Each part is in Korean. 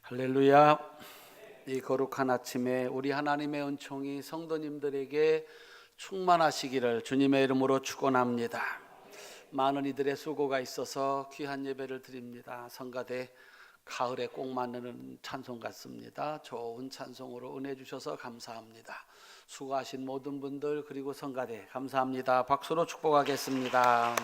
할렐루야. 이 거룩한 아침에 우리 하나님의 은총이 성도님들에게 충만하시기를 주님의 이름으로 축원합니다. 많은 이들의 수고가 있어서 귀한 예배를 드립니다. 성가대 가을에 꼭 맞는 찬송 같습니다. 좋은 찬송으로 은혜 주셔서 감사합니다. 수고하신 모든 분들 그리고 성가대 감사합니다. 박수로 축복하겠습니다.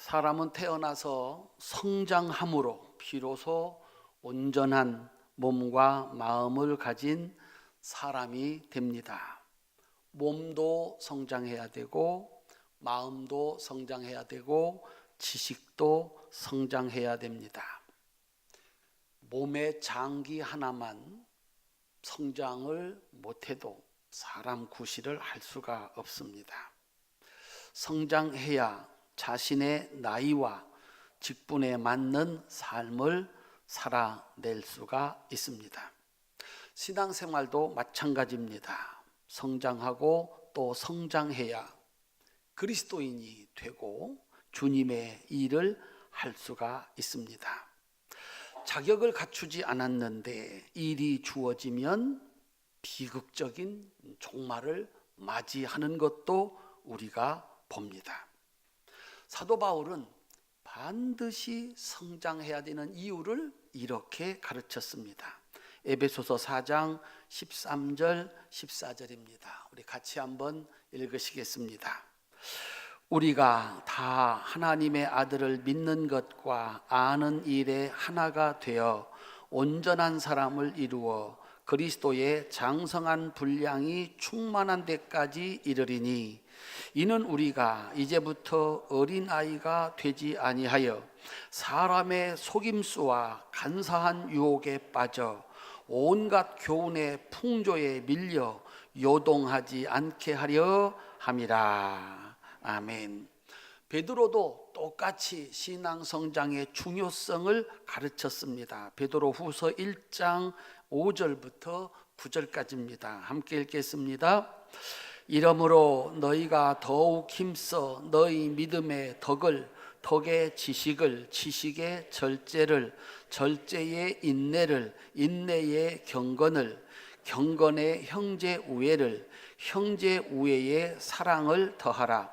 사람은 태어나서 성장함으로 비로소 온전한 몸과 마음을 가진 사람이 됩니다. 몸도 성장해야 되고 마음도 성장해야 되고 지식도 성장해야 됩니다. 몸의 장기 하나만 성장을 못해도 사람 구실을 할 수가 없습니다. 성장해야 자신의 나이와 직분에 맞는 삶을 살아낼 수가 있습니다. 신앙생활도 마찬가지입니다. 성장하고 또 성장해야 그리스도인이 되고 주님의 일을 할 수가 있습니다. 자격을 갖추지 않았는데 일이 주어지면 비극적인 종말을 맞이하는 것도 우리가 봅니다. 사도 바울은 반드시 성장해야 되는 이유를 이렇게 가르쳤습니다. 에베소서 4장 13절 14절입니다. 우리 같이 한번 읽으시겠습니다. 우리가 다 하나님의 아들을 믿는 것과 아는 일에 하나가 되어 온전한 사람을 이루어 그리스도의 장성한 분량이 충만한 데까지 이르리니 이는 우리가 이제부터 어린아이가 되지 아니하여 사람의 속임수와 간사한 유혹에 빠져 온갖 교훈의 풍조에 밀려 요동하지 않게 하려 함이라. 아멘. 베드로도 똑같이 신앙 성장의 중요성을 가르쳤습니다. 베드로 후서 1장 5절부터 9절까지입니다. 함께 읽겠습니다. 이러므로 너희가 더욱 힘써 너희 믿음의 덕을, 덕의 지식을, 지식의 절제를, 절제의 인내를, 인내의 경건을, 경건의 형제 우애를, 형제 우애의 사랑을 더하라.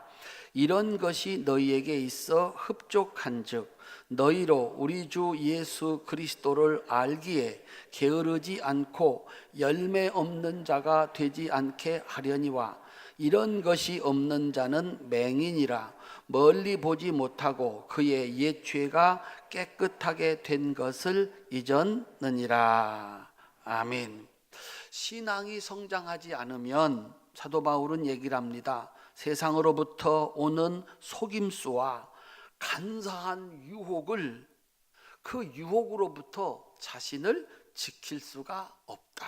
이런 것이 너희에게 있어 흡족한즉 너희로 우리 주 예수 그리스도를 알기에 게으르지 않고 열매 없는 자가 되지 않게 하려니와 이런 것이 없는 자는 맹인이라 멀리 보지 못하고 그의 옛 죄가 깨끗하게 된 것을 잊었느니라. 아멘. 신앙이 성장하지 않으면 사도 바울은 얘기를 합니다. 세상으로부터 오는 속임수와 간사한 유혹을 그 유혹으로부터 자신을 지킬 수가 없다.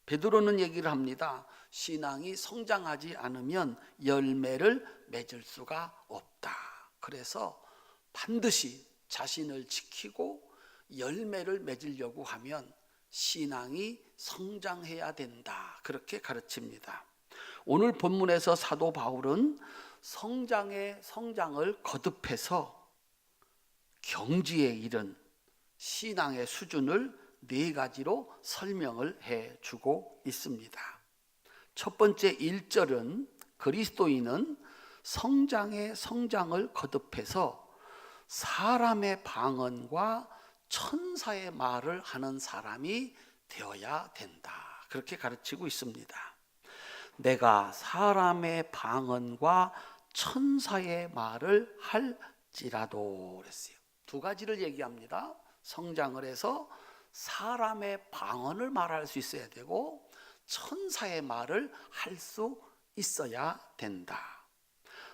베드로는 얘기를 합니다. 신앙이 성장하지 않으면 열매를 맺을 수가 없다. 그래서 반드시 자신을 지키고 열매를 맺으려고 하면 신앙이 성장해야 된다. 그렇게 가르칩니다. 오늘 본문에서 사도 바울은 성장의 성장을 거듭해서 경지에 이른 신앙의 수준을 네 가지로 설명을 해주고 있습니다. 첫 번째 1절은 그리스도인은 성장의 성장을 거듭해서 사람의 방언과 천사의 말을 하는 사람이 되어야 된다. 그렇게 가르치고 있습니다. 내가 사람의 방언과 천사의 말을 할지라도 그랬어요. 두 가지를 얘기합니다. 성장을 해서 사람의 방언을 말할 수 있어야 되고 천사의 말을 할 수 있어야 된다.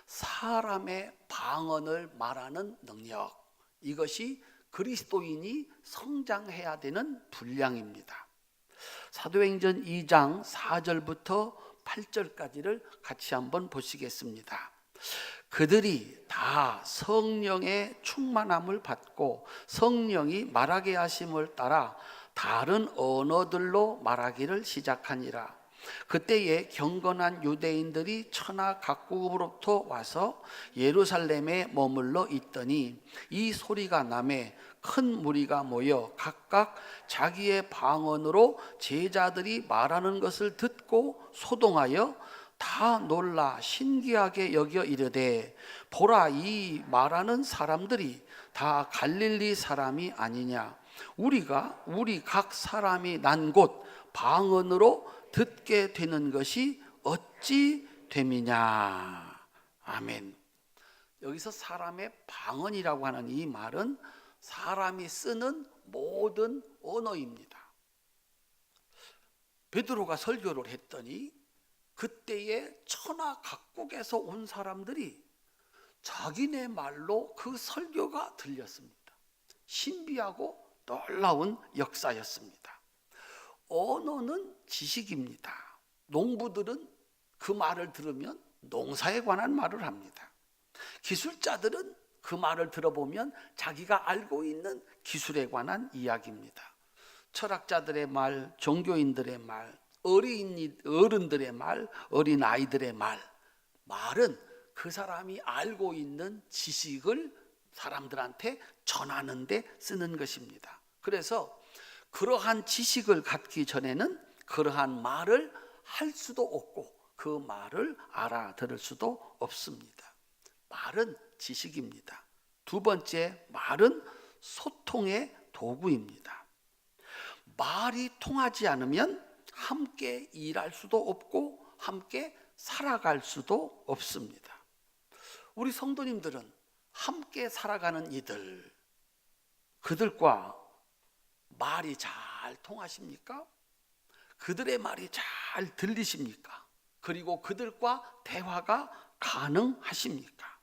사람의 방언을 말하는 능력, 이것이 그리스도인이 성장해야 되는 분량입니다. 사도행전 2장 4절부터 8절까지를 같이 한번 보시겠습니다. 그들이 다 성령의 충만함을 받고 성령이 말하게 하심을 따라 다른 언어들로 말하기를 시작하니라. 그때에 경건한 유대인들이 천하 각국으로부터 와서 예루살렘에 머물러 있더니 이 소리가 나매 큰 무리가 모여 각각 자기의 방언으로 제자들이 말하는 것을 듣고 소동하여 다 놀라 신기하게 여겨 이르되 보라, 이 말하는 사람들이 다 갈릴리 사람이 아니냐? 우리가 우리 각 사람이 난 곳 방언으로 듣게 되는 것이 어찌 됨이냐? 아멘. 여기서 사람의 방언이라고 하는 이 말은 사람이 쓰는 모든 언어입니다. 베드로가 설교를 했더니 그때의 천하 각국에서 온 사람들이 자기네 말로 그 설교가 들렸습니다. 신비하고 놀라운 역사였습니다. 언어는 지식입니다. 농부들은 그 말을 들으면 농사에 관한 말을 합니다. 기술자들은 그 말을 들어보면 자기가 알고 있는 기술에 관한 이야기입니다. 철학자들의 말, 종교인들의 말, 어른들의 말, 어린 아이들의 말은 그 사람이 알고 있는 지식을 사람들한테 전하는 데 쓰는 것입니다. 그래서 그러한 지식을 갖기 전에는 그러한 말을 할 수도 없고 그 말을 알아들을 수도 없습니다. 말은 지식입니다. 두 번째, 말은 소통의 도구입니다. 말이 통하지 않으면 함께 일할 수도 없고 함께 살아갈 수도 없습니다. 우리 성도님들은 함께 살아가는 이들, 그들과 말이 잘 통하십니까? 그들의 말이 잘 들리십니까? 그리고 그들과 대화가 가능하십니까?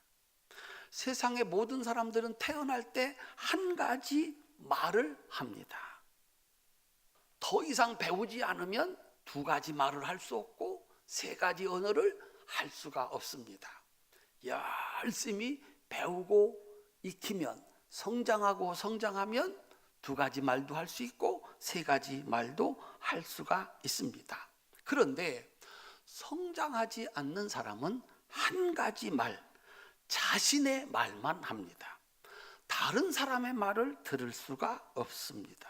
세상의 모든 사람들은 태어날 때 한 가지 말을 합니다. 더 이상 배우지 않으면 두 가지 말을 할 수 없고 세 가지 언어를 할 수가 없습니다. 열심히 배우고 익히면, 성장하고 성장하면 두 가지 말도 할 수 있고 세 가지 말도 할 수가 있습니다. 그런데 성장하지 않는 사람은 한 가지 말, 자신의 말만 합니다. 다른 사람의 말을 들을 수가 없습니다.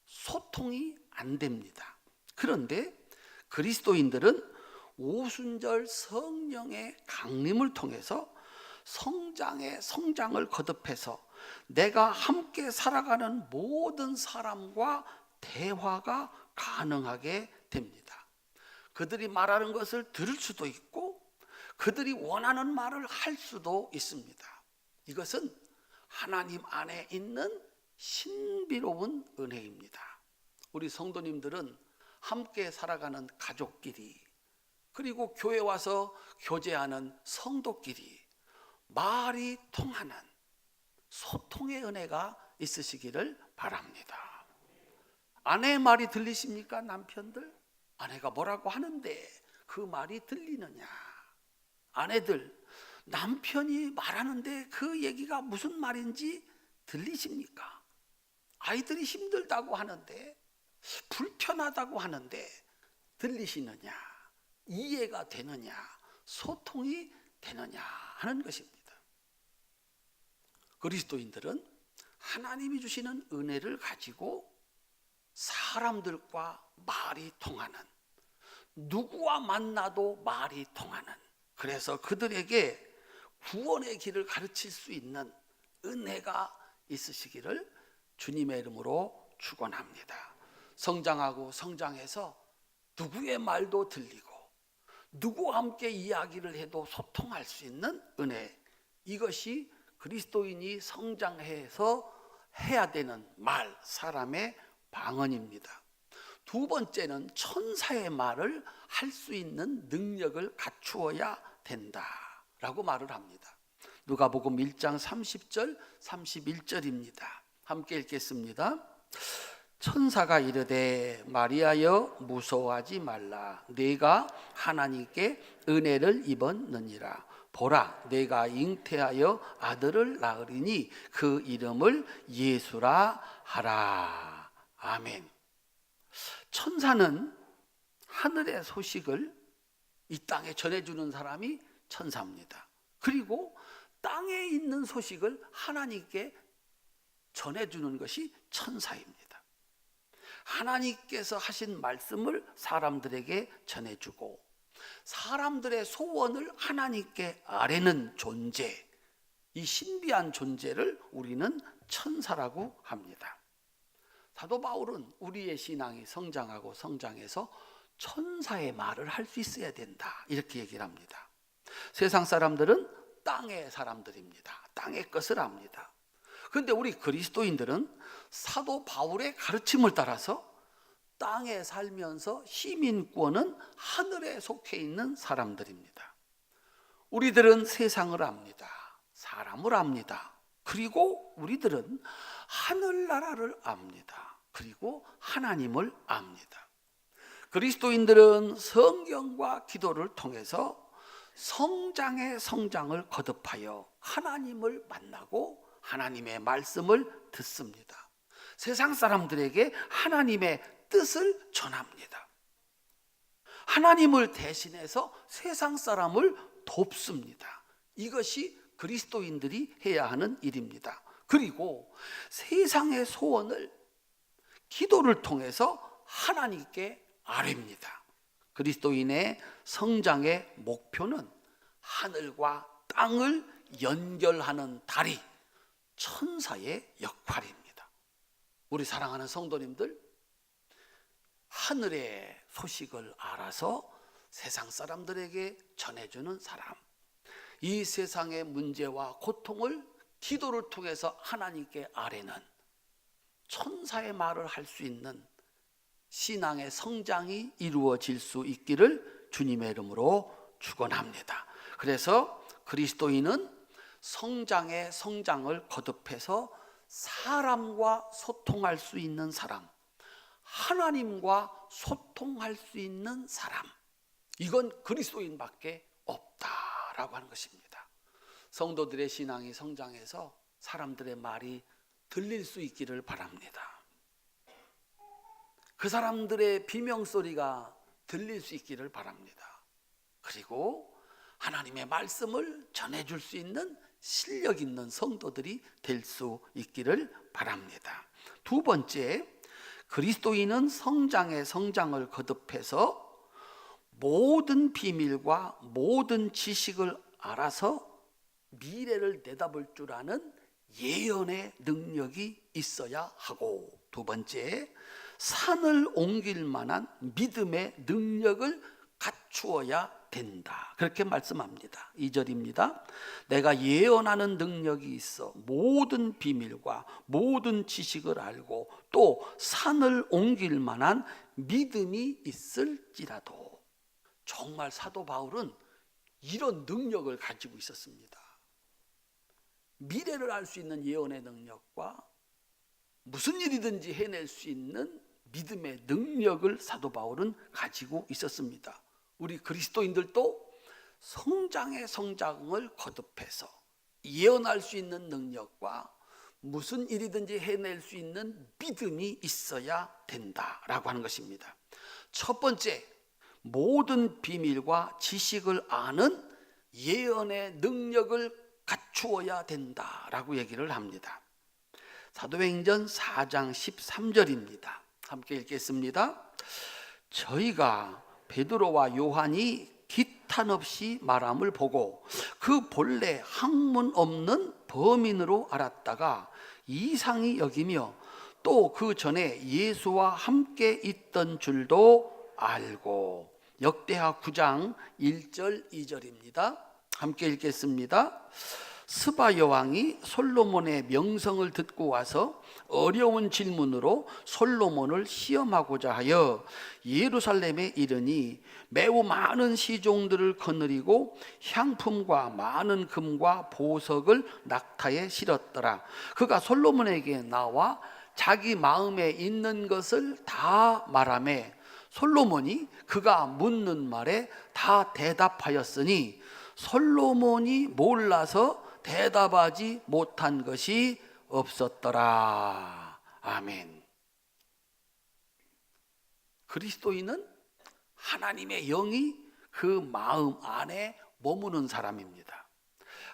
소통이 안 됩니다. 그런데 그리스도인들은 오순절 성령의 강림을 통해서 성장을 거듭해서 내가 함께 살아가는 모든 사람과 대화가 가능하게 됩니다. 그들이 말하는 것을 들을 수도 있고 그들이 원하는 말을 할 수도 있습니다. 이것은 하나님 안에 있는 신비로운 은혜입니다. 우리 성도님들은 함께 살아가는 가족끼리, 그리고 교회 와서 교제하는 성도끼리 말이 통하는 소통의 은혜가 있으시기를 바랍니다. 아내의 말이 들리십니까? 남편들? 아내가 뭐라고 하는데 그 말이 들리느냐? 아내들, 남편이 말하는데 그 얘기가 무슨 말인지 들리십니까? 아이들이 힘들다고 하는데, 불편하다고 하는데 들리시느냐? 이해가 되느냐? 소통이 되느냐 하는 것입니다. 그리스도인들은 하나님이 주시는 은혜를 가지고 사람들과 말이 통하는, 누구와 만나도 말이 통하는, 그래서 그들에게 구원의 길을 가르칠 수 있는 은혜가 있으시기를 주님의 이름으로 축원합니다. 성장하고 성장해서 누구의 말도 들리고 누구와 함께 이야기를 해도 소통할 수 있는 은혜, 이것이 그리스도인이 성장해서 해야 되는 말, 사람의 방언입니다. 두 번째는 천사의 말을 할 수 있는 능력을 갖추어야 된다라고 말을 합니다. 누가복음 1장 30절 31절입니다. 함께 읽겠습니다. 천사가 이르되 마리아여 무서워하지 말라. 네가 하나님께 은혜를 입었느니라. 보라, 내가 잉태하여 아들을 낳으리니 그 이름을 예수라 하라. 아멘. 천사는 하늘의 소식을 이 땅에 전해주는 사람이 천사입니다. 그리고 땅에 있는 소식을 하나님께 전해주는 것이 천사입니다. 하나님께서 하신 말씀을 사람들에게 전해주고 사람들의 소원을 하나님께 아뢰는 존재, 이 신비한 존재를 우리는 천사라고 합니다. 사도 바울은 우리의 신앙이 성장하고 성장해서 천사의 말을 할 수 있어야 된다, 이렇게 얘기를 합니다. 세상 사람들은 땅의 사람들입니다. 땅의 것을 압니다. 그런데 우리 그리스도인들은 사도 바울의 가르침을 따라서 땅에 살면서 시민권은 하늘에 속해 있는 사람들입니다. 우리들은 세상을 압니다. 사람을 압니다. 그리고 우리들은 하늘나라를 압니다. 그리고 하나님을 압니다. 그리스도인들은 성경과 기도를 통해서 성장의 성장을 거듭하여 하나님을 만나고 하나님의 말씀을 듣습니다. 세상 사람들에게 하나님의 뜻을 전합니다. 하나님을 대신해서 세상 사람을 돕습니다. 이것이 그리스도인들이 해야 하는 일입니다. 그리고 세상의 소원을 기도를 통해서 하나님께 아뢰입니다. 그리스도인의 성장의 목표는 하늘과 땅을 연결하는 다리, 천사의 역할입니다. 우리 사랑하는 성도님들, 하늘의 소식을 알아서 세상 사람들에게 전해주는 사람, 이 세상의 문제와 고통을 기도를 통해서 하나님께 아뢰는 천사의 말을 할 수 있는 신앙의 성장이 이루어질 수 있기를 주님의 이름으로 축원합니다. 그래서 그리스도인은 성장의 성장을 거듭해서 사람과 소통할 수 있는 사람, 하나님과 소통할 수 있는 사람, 이건 그리스도인밖에 없다라고 하는 것입니다. 성도들의 신앙이 성장해서 사람들의 말이 들릴 수 있기를 바랍니다. 그 사람들의 비명소리가 들릴 수 있기를 바랍니다. 그리고 하나님의 말씀을 전해줄 수 있는 실력 있는 성도들이 될 수 있기를 바랍니다. 두 번째, 그리스도인은 성장의 성장을 거듭해서 모든 비밀과 모든 지식을 알아서 미래를 내다볼 줄 아는 예언의 능력이 있어야 하고, 두 번째, 산을 옮길 만한 믿음의 능력을 갖추어야 된다, 그렇게 말씀합니다. 2절입니다. 내가 예언하는 능력이 있어 모든 비밀과 모든 지식을 알고 또 산을 옮길 만한 믿음이 있을지라도. 정말 사도 바울은 이런 능력을 가지고 있었습니다. 미래를 알 수 있는 예언의 능력과 무슨 일이든지 해낼 수 있는 믿음의 능력을 사도 바울은 가지고 있었습니다. 우리 그리스도인들도 성장의 성장을 거듭해서 예언할 수 있는 능력과 무슨 일이든지 해낼 수 있는 믿음이 있어야 된다라고 하는 것입니다. 첫 번째, 모든 비밀과 지식을 아는 예언의 능력을 갖추어야 된다라고 얘기를 합니다. 사도행전 4장 13절입니다. 함께 읽겠습니다. 저희가 베드로와 요한이 기탄 없이 말함을 보고 그 본래 학문 없는 범인으로 알았다가 이상히 여기며 또 그 전에 예수와 함께 있던 줄도 알고. 역대하 9장 1절 2절입니다. 함께 읽겠습니다. 스바 여왕이 솔로몬의 명성을 듣고 와서 어려운 질문으로 솔로몬을 시험하고자 하여 예루살렘에 이르니 매우 많은 시종들을 거느리고 향품과 많은 금과 보석을 낙타에 실었더라. 그가 솔로몬에게 나와 자기 마음에 있는 것을 다 말하매 솔로몬이 그가 묻는 말에 다 대답하였으니 솔로몬이 몰라서 대답하지 못한 것이 없었더라. 아멘. 그리스도인은 하나님의 영이 그 마음 안에 머무는 사람입니다.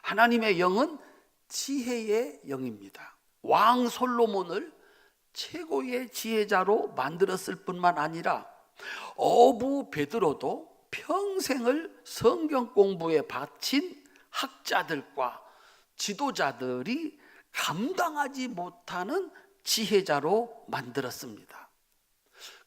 하나님의 영은 지혜의 영입니다. 왕 솔로몬을 최고의 지혜자로 만들었을 뿐만 아니라 어부 베드로도 평생을 성경 공부에 바친 학자들과 지도자들이 감당하지 못하는 지혜자로 만들었습니다.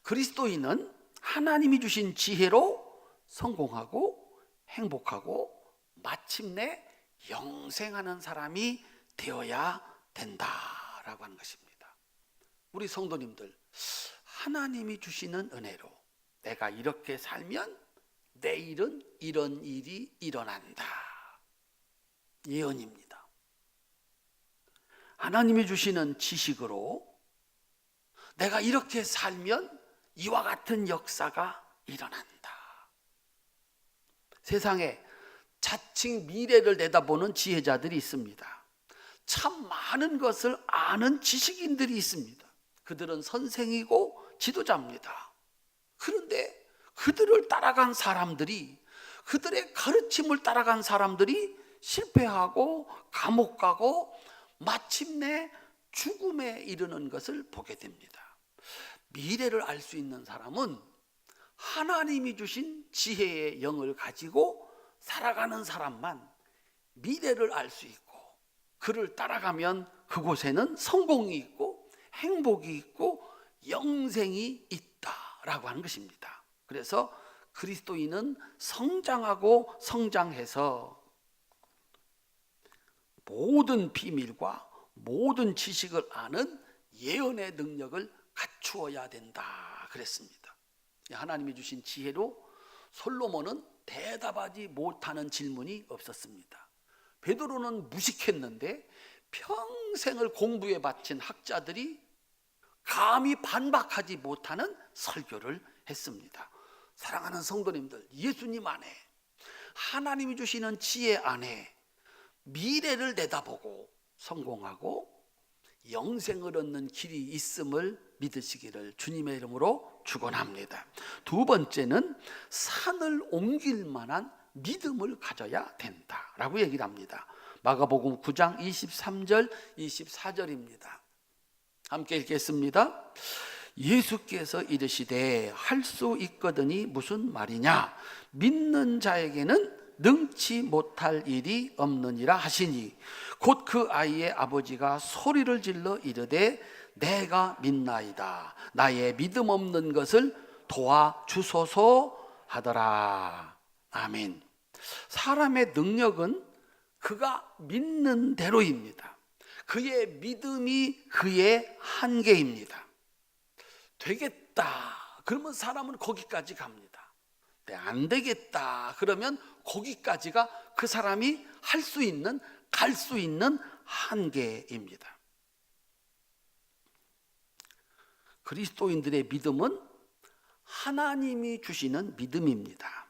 그리스도인은 하나님이 주신 지혜로 성공하고 행복하고 마침내 영생하는 사람이 되어야 된다라고 하는 것입니다. 우리 성도님들, 하나님이 주시는 은혜로 내가 이렇게 살면 내일은 이런 일이 일어난다. 예언입니다. 하나님이 주시는 지식으로 내가 이렇게 살면 이와 같은 역사가 일어난다. 세상에 자칭 미래를 내다보는 지혜자들이 있습니다. 참 많은 것을 아는 지식인들이 있습니다. 그들은 선생이고 지도자입니다. 그런데 그들을 따라간 사람들이, 그들의 가르침을 따라간 사람들이 실패하고 감옥 가고 마침내 죽음에 이르는 것을 보게 됩니다. 미래를 알 수 있는 사람은 하나님이 주신 지혜의 영을 가지고 살아가는 사람만 미래를 알 수 있고, 그를 따라가면 그곳에는 성공이 있고 행복이 있고 영생이 있다라고 하는 것입니다. 그래서 그리스도인은 성장하고 성장해서 모든 비밀과 모든 지식을 아는 예언의 능력을 갖추어야 된다 그랬습니다. 하나님이 주신 지혜로 솔로몬은 대답하지 못하는 질문이 없었습니다. 베드로는 무식했는데 평생을 공부에 바친 학자들이 감히 반박하지 못하는 설교를 했습니다. 사랑하는 성도님들, 예수님 안에, 하나님이 주시는 지혜 안에 미래를 내다보고 성공하고 영생을 얻는 길이 있음을 믿으시기를 주님의 이름으로 축원합니다. 두 번째는 산을 옮길 만한 믿음을 가져야 된다라고 얘기를 합니다. 마가복음 9장 23절 24절입니다. 함께 읽겠습니다. 예수께서 이르시되 할 수 있거든이 무슨 말이냐, 믿는 자에게는 능치 못할 일이 없느니라 하시니, 곧 그 아이의 아버지가 소리를 질러 이르되 내가 믿나이다, 나의 믿음 없는 것을 도와주소서 하더라. 아멘. 사람의 능력은 그가 믿는 대로입니다. 그의 믿음이 그의 한계입니다. 되겠다 그러면 사람은 거기까지 갑니다. 안 되겠다 그러면 거기까지가 그 사람이 할 수 있는, 갈 수 있는 한계입니다. 그리스도인들의 믿음은 하나님이 주시는 믿음입니다.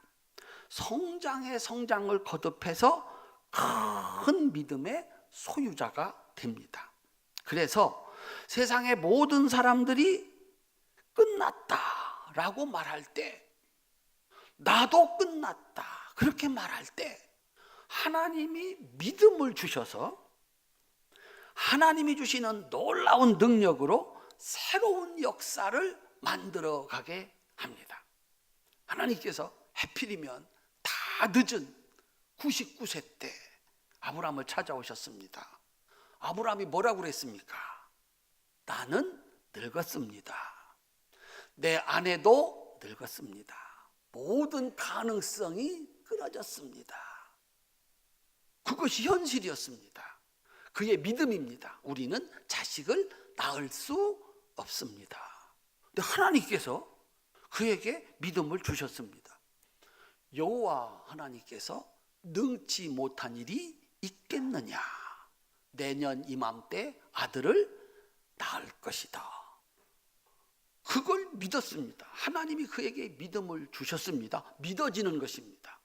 성장의 성장을 거듭해서 큰 믿음의 소유자가 됩니다. 그래서 세상의 모든 사람들이 끝났다라고 말할 때, 나도 끝났다 그렇게 말할 때, 하나님이 믿음을 주셔서 하나님이 주시는 놀라운 능력으로 새로운 역사를 만들어 가게 합니다. 하나님께서 해필이면 다 늦은 99세 때 아브라함을 찾아오셨습니다. 아브라함이 뭐라고 그랬습니까? 나는 늙었습니다. 내 아내도 늙었습니다. 모든 가능성이 끊어졌습니다. 그것이 현실이었습니다. 그의 믿음입니다. 우리는 자식을 낳을 수 없습니다. 근데 하나님께서 그에게 믿음을 주셨습니다. 여호와 하나님께서 능치 못한 일이 있겠느냐, 내년 이맘때 아들을 낳을 것이다. 그걸 믿었습니다. 하나님이 그에게 믿음을 주셨습니다. 믿어지는 것입니다.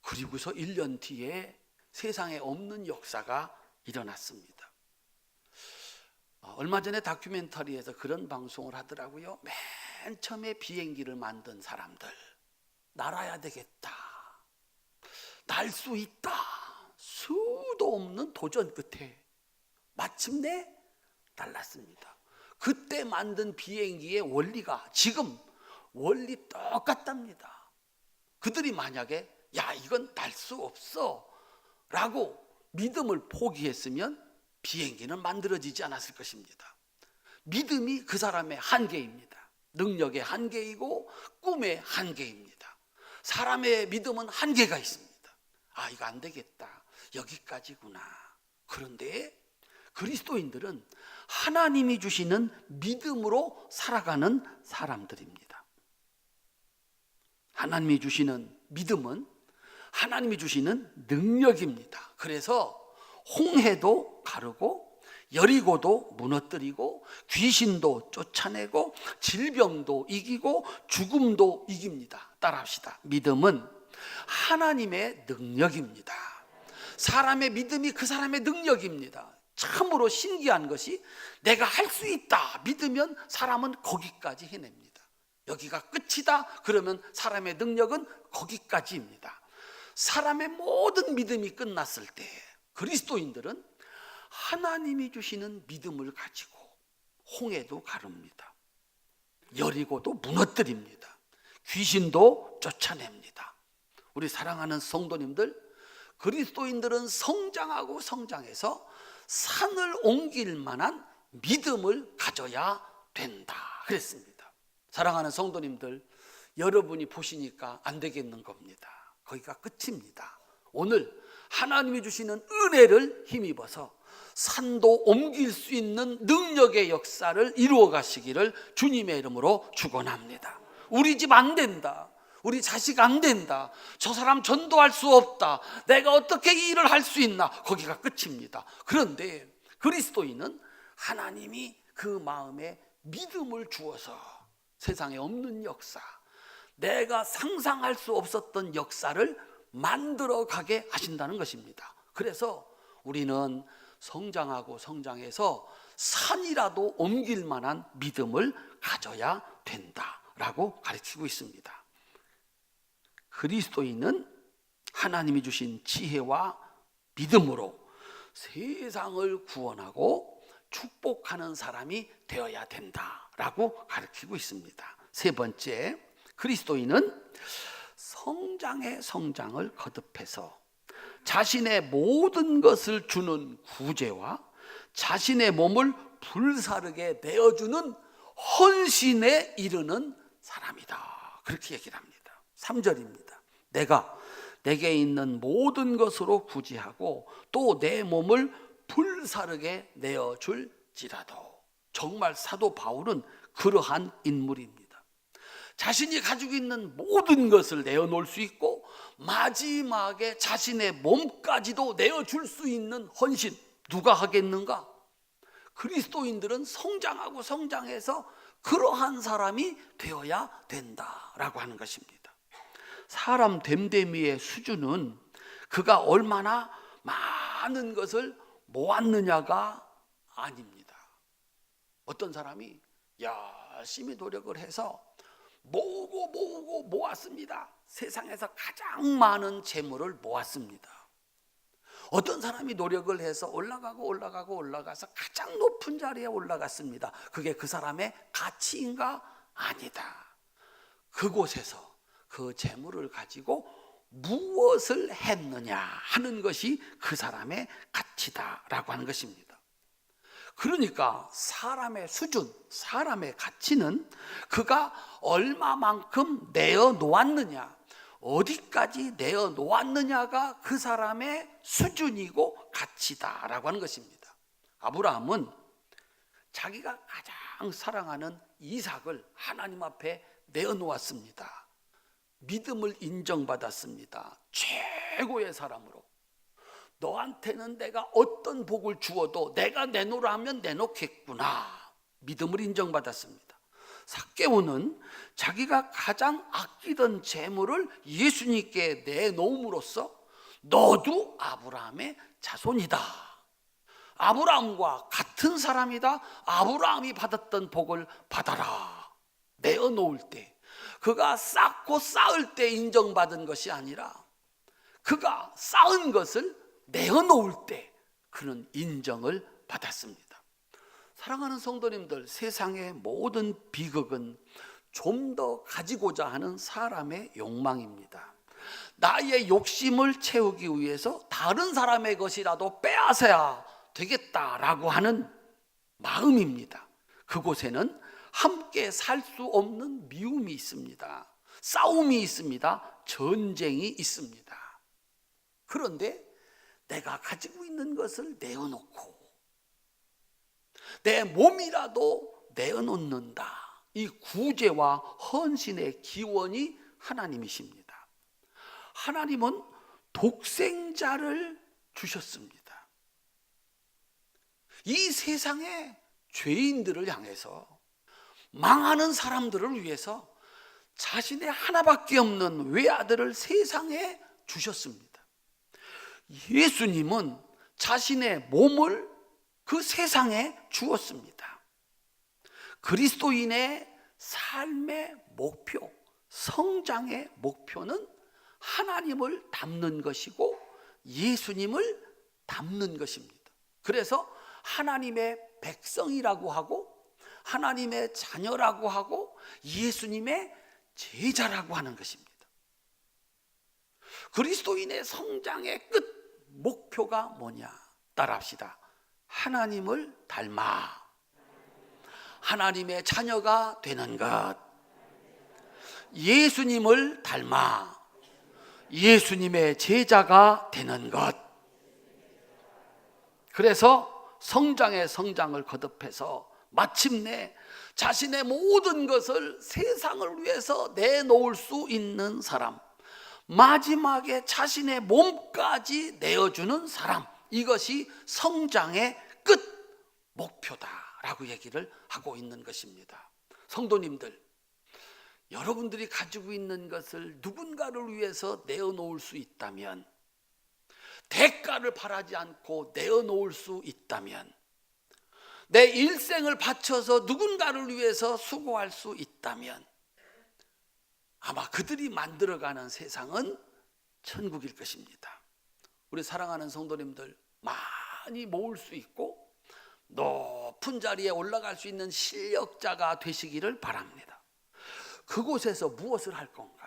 그리고서 1년 뒤에 세상에 없는 역사가 일어났습니다. 얼마 전에 다큐멘터리에서 그런 방송을 하더라고요. 맨 처음에 비행기를 만든 사람들, 날아야 되겠다, 날 수 있다, 수도 없는 도전 끝에 마침내 날랐습니다. 그때 만든 비행기의 원리가 지금 원리 똑같답니다. 그들이 만약에 야 이건 날 수 없어 라고 믿음을 포기했으면 비행기는 만들어지지 않았을 것입니다. 믿음이 그 사람의 한계입니다. 능력의 한계이고 꿈의 한계입니다. 사람의 믿음은 한계가 있습니다. 아 이거 안 되겠다, 여기까지구나. 그런데 그리스도인들은 하나님이 주시는 믿음으로 살아가는 사람들입니다. 하나님이 주시는 믿음은 하나님이 주시는 능력입니다. 그래서 홍해도 가르고 여리고도 무너뜨리고 귀신도 쫓아내고 질병도 이기고 죽음도 이깁니다. 따라합시다. 믿음은 하나님의 능력입니다. 사람의 믿음이 그 사람의 능력입니다. 참으로 신기한 것이 내가 할 수 있다 믿으면 사람은 거기까지 해냅니다. 여기가 끝이다 그러면 사람의 능력은 거기까지입니다. 사람의 모든 믿음이 끝났을 때 그리스도인들은 하나님이 주시는 믿음을 가지고 홍해도 가릅니다. 여리고도 무너뜨립니다. 귀신도 쫓아냅니다. 우리 사랑하는 성도님들, 그리스도인들은 성장하고 성장해서 산을 옮길 만한 믿음을 가져야 된다 그랬습니다. 사랑하는 성도님들, 여러분이 보시니까 안 되겠는 겁니다. 거기가 끝입니다. 오늘 하나님이 주시는 은혜를 힘입어서 산도 옮길 수 있는 능력의 역사를 이루어 가시기를 주님의 이름으로 축원합니다. 우리 집 안 된다, 우리 자식 안 된다, 저 사람 전도할 수 없다, 내가 어떻게 이 일을 할 수 있나, 거기가 끝입니다. 그런데 그리스도인은 하나님이 그 마음에 믿음을 주어서 세상에 없는 역사, 내가 상상할 수 없었던 역사를 만들어 가게 하신다는 것입니다. 그래서 우리는 성장하고 성장해서 산이라도 옮길 만한 믿음을 가져야 된다라고 가르치고 있습니다. 그리스도인은 하나님이 주신 지혜와 믿음으로 세상을 구원하고 축복하는 사람이 되어야 된다라고 가르치고 있습니다. 세 번째, 그리스도인은 성장의 성장을 거듭해서 자신의 모든 것을 주는 구제와 자신의 몸을 불사르게 내어주는 헌신에 이르는 사람이다, 그렇게 얘기를 합니다. 3절입니다. 내가 내게 있는 모든 것으로 구제하고 또 내 몸을 불사르게 내어줄지라도. 정말 사도 바울은 그러한 인물입니다. 자신이 가지고 있는 모든 것을 내어놓을 수 있고 마지막에 자신의 몸까지도 내어줄 수 있는 헌신, 누가 하겠는가? 그리스도인들은 성장하고 성장해서 그러한 사람이 되어야 된다라고 하는 것입니다. 사람 됨됨이의 수준은 그가 얼마나 많은 것을 모았느냐가 아닙니다. 어떤 사람이 열심히 노력을 해서 모으고 모았습니다. 세상에서 가장 많은 재물을 모았습니다. 어떤 사람이 노력을 해서 올라가서 가장 높은 자리에 올라갔습니다. 그게 그 사람의 가치인가? 아니다. 그곳에서 그 재물을 가지고 무엇을 했느냐 하는 것이 그 사람의 가치다라고 하는 것입니다. 그러니까 사람의 수준, 사람의 가치는 그가 얼마만큼 내어놓았느냐, 어디까지 내어놓았느냐가 그 사람의 수준이고 가치다라고 하는 것입니다. 아브라함은 자기가 가장 사랑하는 이삭을 하나님 앞에 내어놓았습니다. 믿음을 인정받았습니다. 최고의 사람으로. 너한테는 내가 어떤 복을 주어도 내가 내놓으라 하면 내놓겠구나. 믿음을 인정받았습니다. 삭개오는 자기가 가장 아끼던 재물을 예수님께 내놓음으로써 너도 아브라함의 자손이다, 아브라함과 같은 사람이다, 아브라함이 받았던 복을 받아라. 내어놓을 때 그가 쌓고 쌓을 때 인정받은 것이 아니라 그가 쌓은 것을 내어놓을 때 그는 인정을 받았습니다. 사랑하는 성도님들, 세상의 모든 비극은 좀 더 가지고자 하는 사람의 욕망입니다. 나의 욕심을 채우기 위해서 다른 사람의 것이라도 빼앗아야 되겠다라고 하는 마음입니다. 그곳에는 함께 살 수 없는 미움이 있습니다. 싸움이 있습니다. 전쟁이 있습니다. 그런데 내가 가지고 있는 것을 내어놓고 내 몸이라도 내어놓는다. 이 구제와 헌신의 기원이 하나님이십니다. 하나님은 독생자를 주셨습니다. 이 세상의 죄인들을 향해서, 망하는 사람들을 위해서 자신의 하나밖에 없는 외아들을 세상에 주셨습니다. 예수님은 자신의 몸을 그 세상에 주었습니다. 그리스도인의 삶의 목표, 성장의 목표는 하나님을 닮는 것이고 예수님을 닮는 것입니다. 그래서 하나님의 백성이라고 하고 하나님의 자녀라고 하고 예수님의 제자라고 하는 것입니다. 그리스도인의 성장의 끝 목표가 뭐냐? 따라합시다. 하나님을 닮아 하나님의 자녀가 되는 것, 예수님을 닮아 예수님의 제자가 되는 것. 그래서 성장의 성장을 거듭해서 마침내 자신의 모든 것을 세상을 위해서 내놓을 수 있는 사람, 마지막에 자신의 몸까지 내어주는 사람, 이것이 성장의 끝 목표다라고 얘기를 하고 있는 것입니다. 성도님들, 여러분들이 가지고 있는 것을 누군가를 위해서 내어놓을 수 있다면, 대가를 바라지 않고 내어놓을 수 있다면, 내 일생을 바쳐서 누군가를 위해서 수고할 수 있다면 아마 그들이 만들어가는 세상은 천국일 것입니다. 우리 사랑하는 성도님들, 많이 모을 수 있고 높은 자리에 올라갈 수 있는 실력자가 되시기를 바랍니다. 그곳에서 무엇을 할 건가?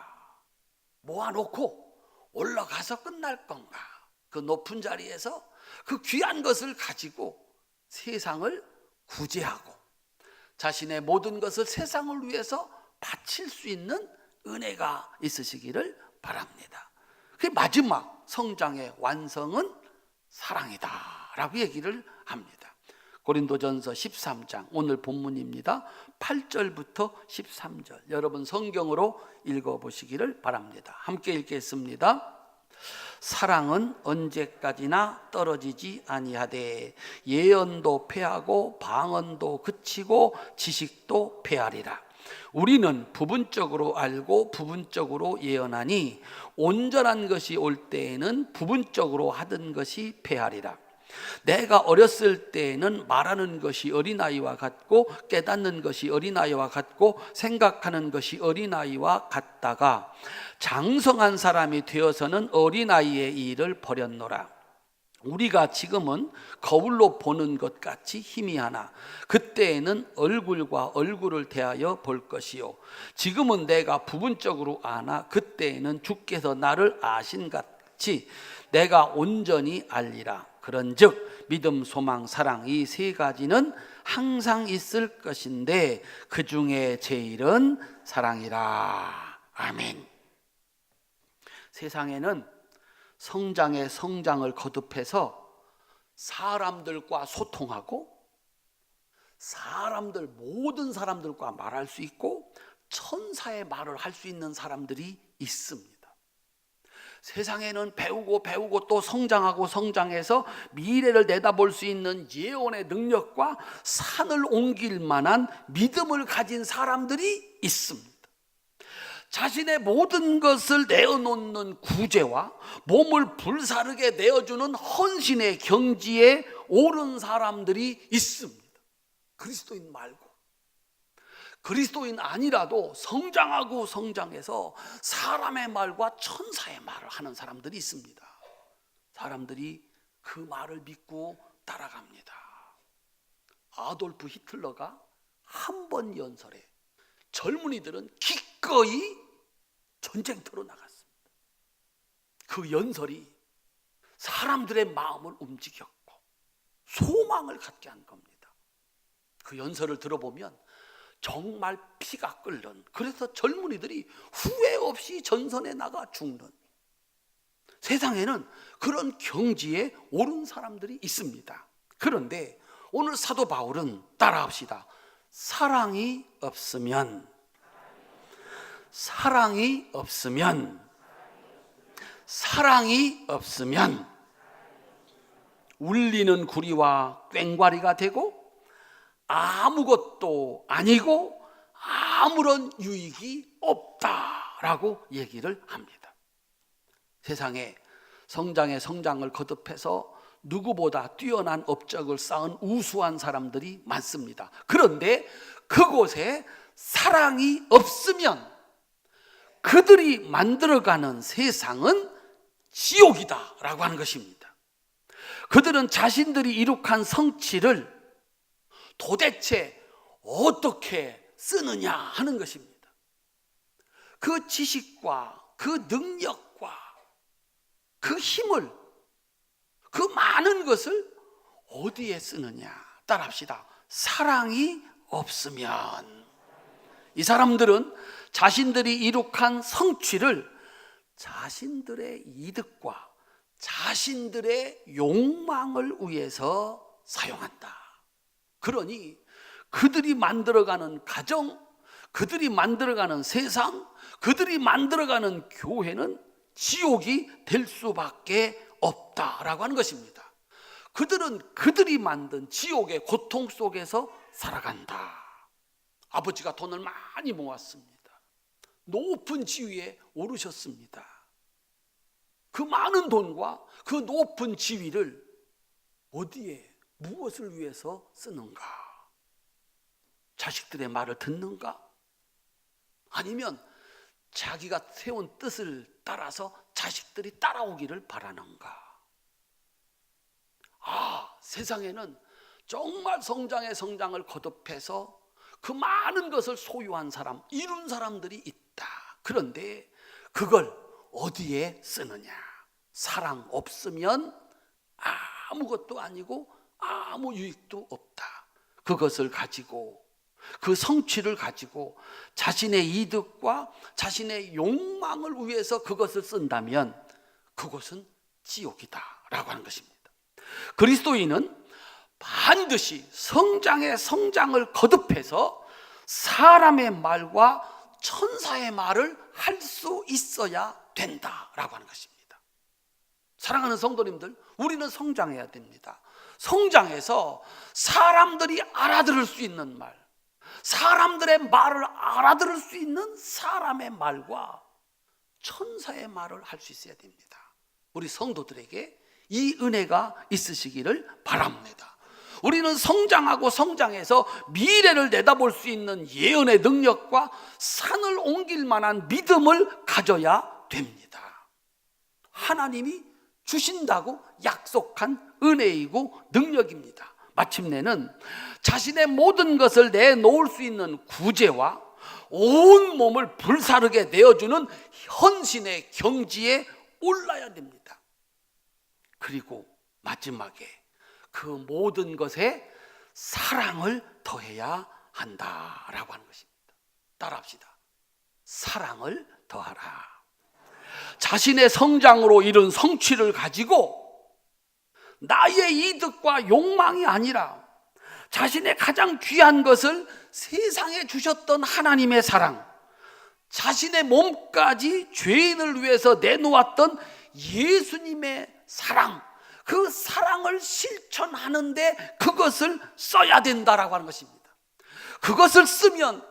모아놓고 올라가서 끝날 건가? 그 높은 자리에서 그 귀한 것을 가지고 세상을 구제하고 자신의 모든 것을 세상을 위해서 바칠 수 있는 은혜가 있으시기를 바랍니다. 그 마지막 성장의 완성은 사랑이다 라고 얘기를 합니다. 고린도전서 13장, 오늘 본문입니다. 8절부터 13절, 여러분 성경으로 읽어보시기를 바랍니다. 함께 읽겠습니다. 사랑은 언제까지나 떨어지지 아니하되 예언도 패하고 방언도 그치고 지식도 패하리라. 우리는 부분적으로 알고 부분적으로 예언하니 온전한 것이 올 때에는 부분적으로 하던 것이 패하리라. 내가 어렸을 때에는 말하는 것이 어린아이와 같고 깨닫는 것이 어린아이와 같고 생각하는 것이 어린아이와 같다가 장성한 사람이 되어서는 어린아이의 일을 버렸노라. 우리가 지금은 거울로 보는 것 같이 희미하나 그때에는 얼굴과 얼굴을 대하여 볼 것이요, 지금은 내가 부분적으로 아나 그때에는 주께서 나를 아신 같이 내가 온전히 알리라. 그런즉 믿음, 소망, 사랑, 이 세 가지는 항상 있을 것인데 그 중에 제일은 사랑이라. 아멘. 세상에는 성장의 성장을 거듭해서 사람들과 소통하고 모든 사람들과 말할 수 있고 천사의 말을 할 수 있는 사람들이 있습니다. 세상에는 배우고 또 성장하고 성장해서 미래를 내다볼 수 있는 예언의 능력과 산을 옮길 만한 믿음을 가진 사람들이 있습니다. 자신의 모든 것을 내어놓는 구제와 몸을 불사르게 내어주는 헌신의 경지에 오른 사람들이 있습니다. 그리스도인 말고. 그리스도인 아니라도 성장하고 성장해서 사람의 말과 천사의 말을 하는 사람들이 있습니다. 사람들이 그 말을 믿고 따라갑니다. 아돌프 히틀러가 한 번 연설에 젊은이들은 기꺼이 전쟁터로 나갔습니다. 그 연설이 사람들의 마음을 움직였고 소망을 갖게 한 겁니다. 그 연설을 들어보면 정말 피가 끓는, 그래서 젊은이들이 후회 없이 전선에 나가 죽는, 세상에는 그런 경지에 오른 사람들이 있습니다. 그런데 오늘 사도 바울은 따라합시다. 사랑이 없으면 울리는 구리와 꽹과리가 되고 아무것도 아니고 아무런 유익이 없다라고 얘기를 합니다. 세상에 성장의 성장을 거듭해서 누구보다 뛰어난 업적을 쌓은 우수한 사람들이 많습니다. 그런데 그곳에 사랑이 없으면 그들이 만들어가는 세상은 지옥이다라고 하는 것입니다. 그들은 자신들이 이룩한 성취를 도대체 어떻게 쓰느냐 하는 것입니다. 그 지식과 그 능력과 그 힘을, 그 많은 것을 어디에 쓰느냐. 따라합시다. 사랑이 없으면. 이 사람들은 자신들이 이룩한 성취를 자신들의 이득과 자신들의 욕망을 위해서 사용한다. 그러니 그들이 만들어가는 가정, 그들이 만들어가는 세상, 그들이 만들어가는 교회는 지옥이 될 수밖에 없다라고 하는 것입니다. 그들은 그들이 만든 지옥의 고통 속에서 살아간다. 아버지가 돈을 많이 모았습니다. 높은 지위에 오르셨습니다. 그 많은 돈과 그 높은 지위를 어디에, 무엇을 위해서 쓰는가? 자식들의 말을 듣는가? 아니면 자기가 세운 뜻을 따라서 자식들이 따라오기를 바라는가? 세상에는 정말 성장의 성장을 거듭해서 그 많은 것을 소유한 사람, 이룬 사람들이 있다. 그런데 그걸 어디에 쓰느냐? 사랑 없으면 아무것도 아니고 아무 유익도 없다. 그것을 가지고, 그 성취를 가지고 자신의 이득과 자신의 욕망을 위해서 그것을 쓴다면 그것은 지옥이다라고 하는 것입니다. 그리스도인은 반드시 성장의 성장을 거듭해서 사람의 말과 천사의 말을 할 수 있어야 된다라고 하는 것입니다. 사랑하는 성도님들, 우리는 성장해야 됩니다. 성장해서 사람들이 알아들을 수 있는 말, 사람들의 말을 알아들을 수 있는 사람의 말과 천사의 말을 할 수 있어야 됩니다. 우리 성도들에게 이 은혜가 있으시기를 바랍니다. 우리는 성장하고 성장해서 미래를 내다볼 수 있는 예언의 능력과 산을 옮길 만한 믿음을 가져야 됩니다. 하나님이 주신다고 약속한 은혜이고 능력입니다. 마침내는 자신의 모든 것을 내놓을 수 있는 구제와 온 몸을 불사르게 내어주는 헌신의 경지에 올라야 됩니다. 그리고 마지막에 그 모든 것에 사랑을 더해야 한다라고 하는 것입니다. 따라합시다. 사랑을 더하라. 자신의 성장으로 이룬 성취를 가지고 나의 이득과 욕망이 아니라 자신의 가장 귀한 것을 세상에 주셨던 하나님의 사랑, 자신의 몸까지 죄인을 위해서 내놓았던 예수님의 사랑, 그 사랑을 실천하는데 그것을 써야 된다라고 하는 것입니다. 그것을 쓰면,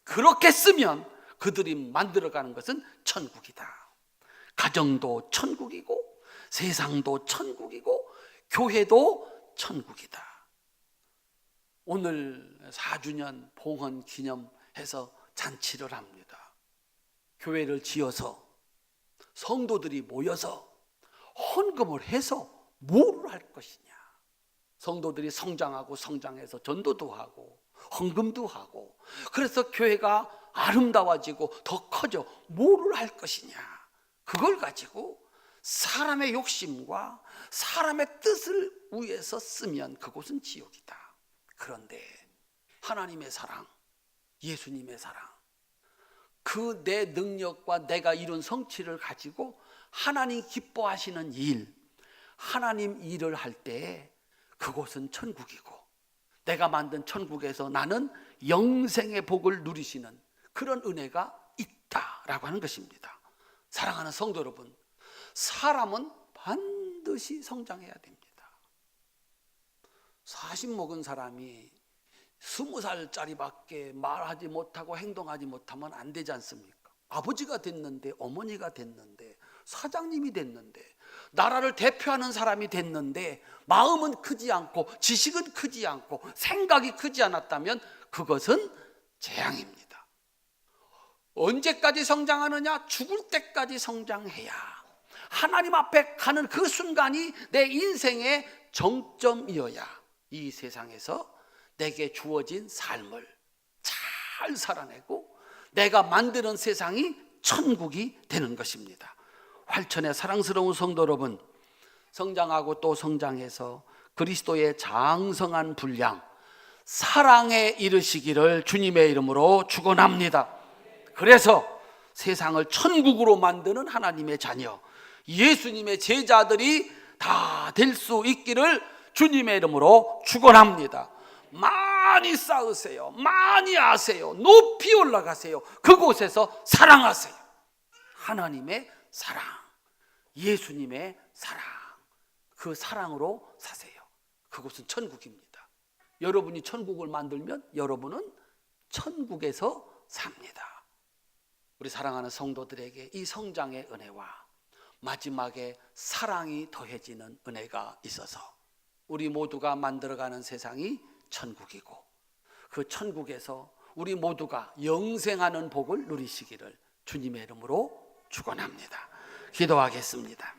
그렇게 쓰면 그들이 만들어가는 것은 천국이다. 가정도 천국이고 세상도 천국이고 교회도 천국이다. 오늘 4주년 봉헌 기념 해서 잔치를 합니다. 교회를 지어서 성도들이 모여서 헌금을 해서 뭐를 할 것이냐. 성도들이 성장하고 성장해서 전도도 하고 헌금도 하고, 그래서 교회가 아름다워지고 더 커져 뭐를 할 것이냐. 그걸 가지고 사람의 욕심과 사람의 뜻을 위해서 쓰면 그곳은 지옥이다. 그런데 하나님의 사랑, 예수님의 사랑, 그 내 능력과 내가 이룬 성취를 가지고 하나님 기뻐하시는 일, 하나님 일을 할 때 그곳은 천국이고, 내가 만든 천국에서 나는 영생의 복을 누리시는 그런 은혜가 있다라고 하는 것입니다. 사랑하는 성도 여러분, 사람은 반드시 성장해야 됩니다. 40 먹은 사람이 20살짜리밖에 말하지 못하고 행동하지 못하면 안 되지 않습니까? 아버지가 됐는데, 어머니가 됐는데, 사장님이 됐는데, 나라를 대표하는 사람이 됐는데 마음은 크지 않고 지식은 크지 않고 생각이 크지 않았다면 그것은 재앙입니다. 언제까지 성장하느냐? 죽을 때까지 성장해야 하나님 앞에 가는 그 순간이 내 인생의 정점이어야 이 세상에서 내게 주어진 삶을 잘 살아내고 내가 만드는 세상이 천국이 되는 것입니다. 활천의 사랑스러운 성도 여러분, 성장하고 또 성장해서 그리스도의 장성한 분량, 사랑에 이르시기를 주님의 이름으로 축원합니다. 그래서 세상을 천국으로 만드는 하나님의 자녀, 예수님의 제자들이 다 될 수 있기를 주님의 이름으로 축원합니다. 많이 쌓으세요. 많이 아세요. 높이 올라가세요. 그곳에서 사랑하세요. 하나님의 사랑, 예수님의 사랑, 그 사랑으로 사세요. 그곳은 천국입니다. 여러분이 천국을 만들면 여러분은 천국에서 삽니다. 우리 사랑하는 성도들에게 이 성장의 은혜와 마지막에 사랑이 더해지는 은혜가 있어서 우리 모두가 만들어가는 세상이 천국이고, 그 천국에서 우리 모두가 영생하는 복을 누리시기를 주님의 이름으로 축원합니다. 기도하겠습니다.